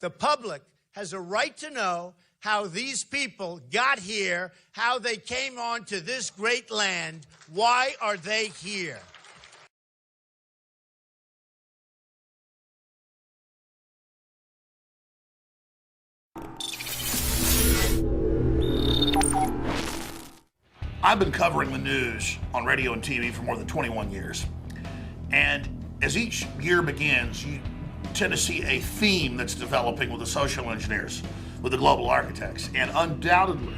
The public has a right to know how these people got here, how they came onto this great land. Why are they here? I've been covering the news on radio and TV for more than 21 years. And as each year begins, you tend to see a theme that's developing with the social engineers, with the global architects. And undoubtedly,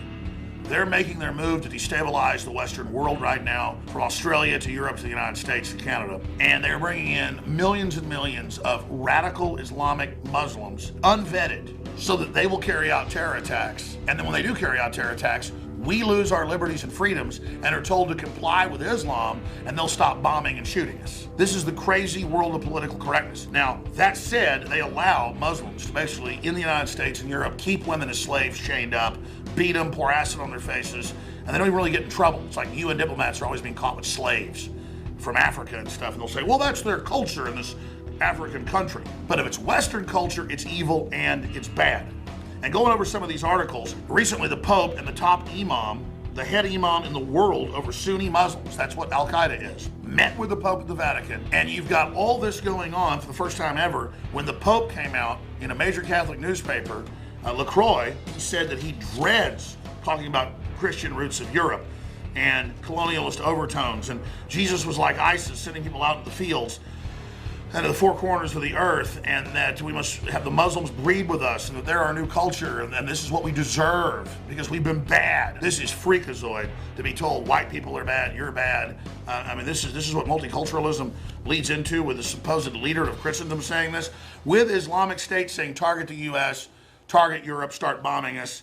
they're making their move to destabilize the Western world right now, from Australia to Europe to the United States to Canada. And they're bringing in millions and millions of radical Islamic Muslims, unvetted, so that they will carry out terror attacks. And then when they do carry out terror attacks, we lose our liberties and freedoms and are told to comply with Islam, and they'll stop bombing and shooting us. This is the crazy world of political correctness. Now, that said, they allow Muslims to basically, in the United States and Europe, keep women as slaves chained up, beat them, pour acid on their faces, and they don't even really get in trouble. It's like UN diplomats are always being caught with slaves from Africa and stuff, and they'll say, well, that's their culture in this African country. But if it's Western culture, it's evil and it's bad. And going over some of these articles, recently the Pope and the top imam, the head imam in the world over Sunni Muslims, that's what Al-Qaeda is, met with the Pope at the Vatican. And you've got all this going on for the first time ever. When the Pope came out in a major Catholic newspaper, LaCroix, he said that he dreads talking about Christian roots of Europe and colonialist overtones. And Jesus was like ISIS, sending people out in the fields and to the four corners of the earth, and that we must have the Muslims breed with us, and that they're our new culture, and this is what we deserve because we've been bad. This is freakazoid to be told white people are bad, you're bad. I mean, this is what multiculturalism leads into, with the supposed leader of Christendom saying this, with Islamic State saying target the U.S., target Europe, start bombing us.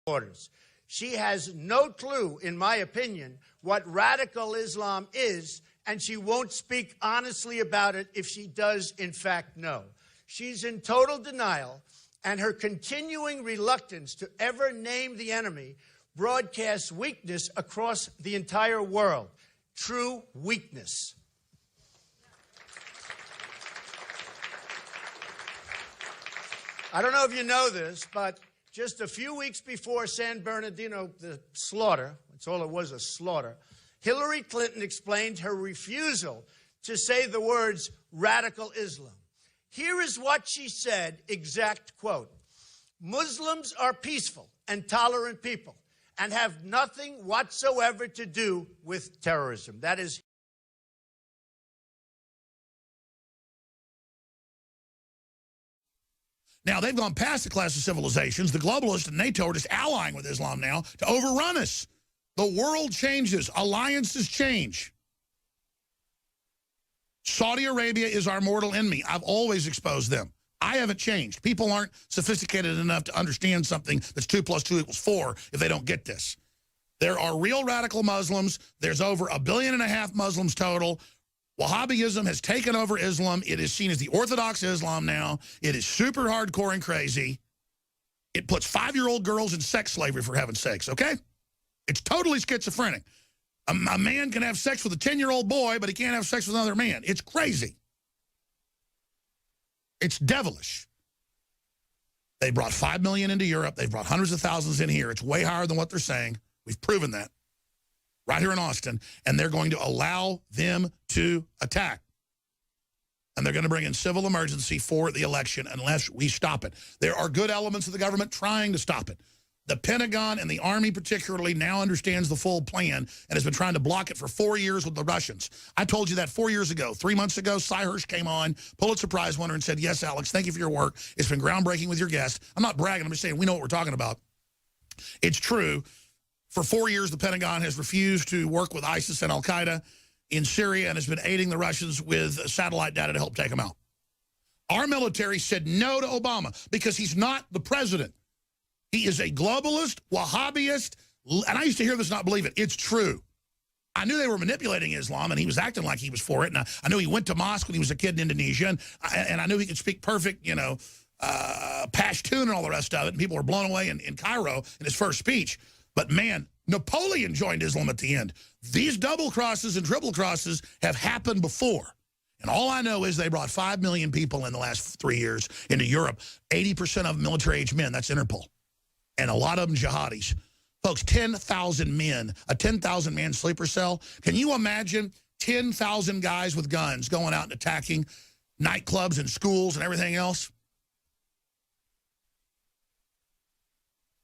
Orders. She has no clue, in my opinion, what radical Islam is, and she won't speak honestly about it if she does, in fact, know. She's in total denial, and her continuing reluctance to ever name the enemy broadcasts weakness across the entire world. True weakness. I don't know if you know this, but just a few weeks before San Bernardino, the slaughter, that's all it was, a slaughter, Hillary Clinton explained her refusal to say the words radical Islam. Here is what she said, exact quote: Muslims are peaceful and tolerant people and have nothing whatsoever to do with terrorism. That is Now, they've gone past the class of civilizations. The globalists and NATO are just allying with Islam now to overrun us. The world changes. Alliances change. Saudi Arabia is our mortal enemy. I've always exposed them. I haven't changed. People aren't sophisticated enough to understand something that's 2 + 2 = 4 if they don't get this. There are real radical Muslims. There's over 1.5 billion Muslims total. Wahhabism has taken over Islam. It is seen as the Orthodox Islam now. It is super hardcore and crazy. It puts 5-year-old girls in sex slavery, for heaven's sakes, okay? It's totally schizophrenic. A man can have sex with a 10-year-old boy, but he can't have sex with another man. It's crazy. It's devilish. They brought 5 million into Europe. They've brought hundreds of thousands in here. It's way higher than what they're saying. We've proven that. Right here in Austin, and they're going to allow them to attack. And they're going to bring in civil emergency for the election unless we stop it. There are good elements of the government trying to stop it. The Pentagon and the Army particularly now understands the full plan and has been trying to block it for 4 years with the Russians. I told you that 4 years ago. 3 months ago, Cy Hirsch came on, Pulitzer Prize winner, and said, yes, Alex, thank you for your work. It's been groundbreaking with your guest. I'm not bragging. I'm just saying we know what we're talking about. It's true. For 4 years, the Pentagon has refused to work with ISIS and Al-Qaeda in Syria and has been aiding the Russians with satellite data to help take them out. Our military said no to Obama because he's not the president. He is a globalist, Wahhabist, and I used to hear this, not believe it. It's true. I knew they were manipulating Islam, and he was acting like he was for it. And I knew he went to mosque when he was a kid in Indonesia, and I knew he could speak perfect, Pashtun and all the rest of it. And people were blown away in Cairo in his first speech. But, man, Napoleon joined Islam at the end. These double crosses and triple crosses have happened before. And all I know is they brought 5 million people in the last 3 years into Europe. 80% of military-age men, that's Interpol. And a lot of them jihadis. Folks, 10,000 men, a 10,000-man sleeper cell. Can you imagine 10,000 guys with guns going out and attacking nightclubs and schools and everything else?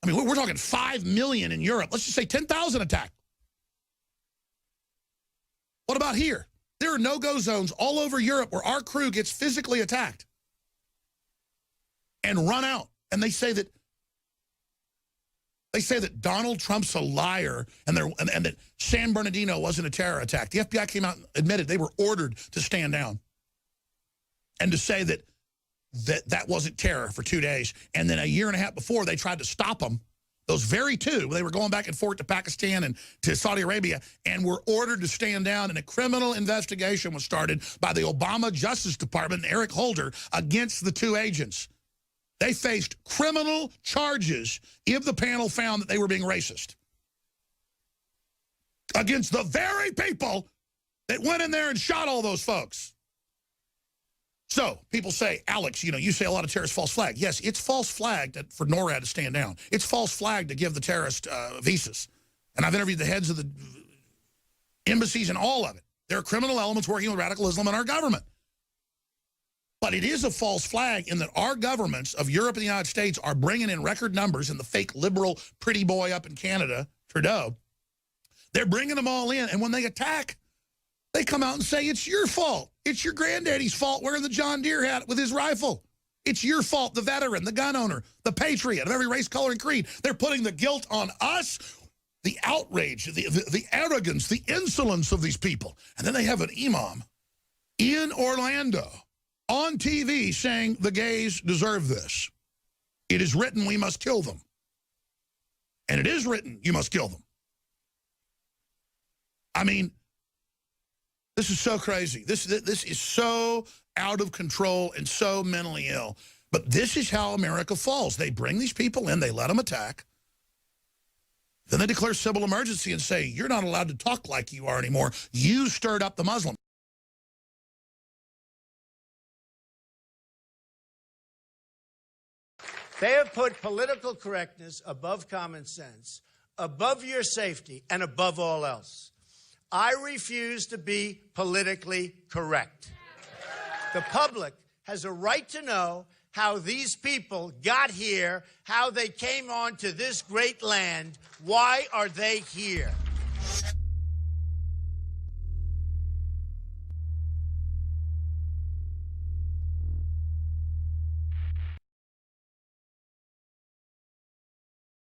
I mean, we're talking 5 million in Europe. Let's just say 10,000 attack. What about here? There are no-go zones all over Europe where our crew gets physically attacked and run out. And they say that Donald Trump's a liar and that San Bernardino wasn't a terror attack. The FBI came out and admitted they were ordered to stand down and to say that wasn't terror for 2 days. And then a year and a half before, they tried to stop them. Those very two, they were going back and forth to Pakistan and to Saudi Arabia and were ordered to stand down. And a criminal investigation was started by the Obama Justice Department and Eric Holder against the two agents. They faced criminal charges if the panel found that they were being racist against the very people that went in there and shot all those folks. So people say, Alex, you say a lot of terrorists false flag. Yes, it's false flag for NORAD to stand down. It's false flag to give the terrorist visas. And I've interviewed the heads of the embassies and all of it. There are criminal elements working with radical Islam in our government. But it is a false flag in that our governments of Europe and the United States are bringing in record numbers, and the fake liberal pretty boy up in Canada, Trudeau, they're bringing them all in. And when they attack, they come out and say, it's your fault. It's your granddaddy's fault wearing the John Deere hat with his rifle. It's your fault, the veteran, the gun owner, the patriot of every race, color, and creed. They're putting the guilt on us, the outrage, the arrogance, the insolence of these people. And then they have an imam in Orlando on TV saying the gays deserve this. It is written we must kill them. And it is written you must kill them. I mean, this is so crazy. This is so out of control and so mentally ill. But this is how America falls. They bring these people in, they let them attack. Then they declare civil emergency and say, you're not allowed to talk like you are anymore. You stirred up the Muslims. They have put political correctness above common sense, above your safety, and above all else. I refuse to be politically correct. The public has a right to know how these people got here, how they came on to this great land. Why are they here?